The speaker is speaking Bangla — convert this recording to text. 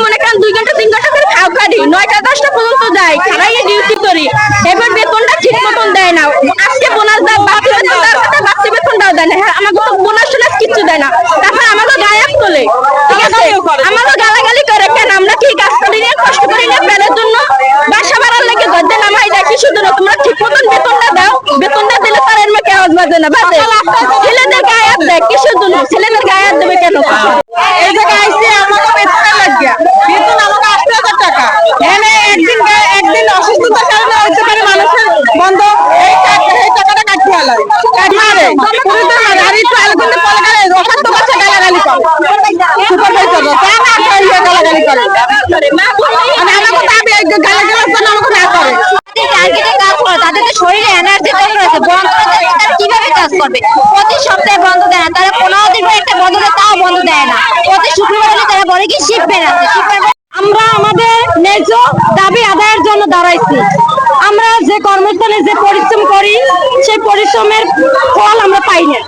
মনে করেন 2 ঘন্টা 3 ঘন্টা করে খাও খাড়ি 9টা 10টা পর্যন্ত যাই খাড়াইয়ে ডিউটি করি এবার বেতনটা ঠিক মতন দেয় না আজকে বোনাস দেয় বাকি বেতন দেওয়ার কথা বাকি বেতনটাও দেয় না আমাকে তো বোনাস কিছু দেয় না তারপর আমাকে গায়েব তোলে ঠিক আছে আমাকে গালাগালি করে কেন আমরা কি কাজ করি না কষ্ট করি না পেলের জন্য বাসা ভাড়ার লেগে গদ্দে নামাই দেয় কি শুধু না তোমরা ঠিক মতন বেতনটা দাও বেতনটা দিলে তার এর মেয়ে আওয়াজ বাজে না বাজে ছেলেদের গায়েব দেয় কি শুধু না ছেলেদের গায়েব দেবে কেন এই জায়গায় আইসি আমাকে বেতন লাগিয়া বেতন আমাকে 80,000 টাকা এনে একদিন অসুস্থতার কারণে হইতে পারে মানুষের বন্ধ এই টাকাটা কাটতে হলো কাটমারে পুরোটা গাড়ি চাল করতে পড়ে গেলে অসুস্থ বাচ্চা গালাগালি করে সুপারভাইজার কেন গালাগালি করে মানে আমাকে দাবি গালাগালির জন্য আমাকে না করে টার্গেটে কাজ করে তাদের তো শরীরে এনার্জি দরকার আছে বন্ধ করে তারা কিভাবে কাজ করবে প্রতি সপ্তাহে বন্ধ দেয় না তারা 15 দিন পর একটা বন্ধ দেয় তাও বন্ধ দেয় না প্রতি শুক্রবার হলে তারা বলে কি শিফট আছে আমরা আমাদের ন্যায্য দাবি আদায়ের জন্য দাঁড়াইছি আমরা যে কর্মস্থলে যে পরিশ্রম করি সেই পরিশ্রমের ফল আমরা পাই না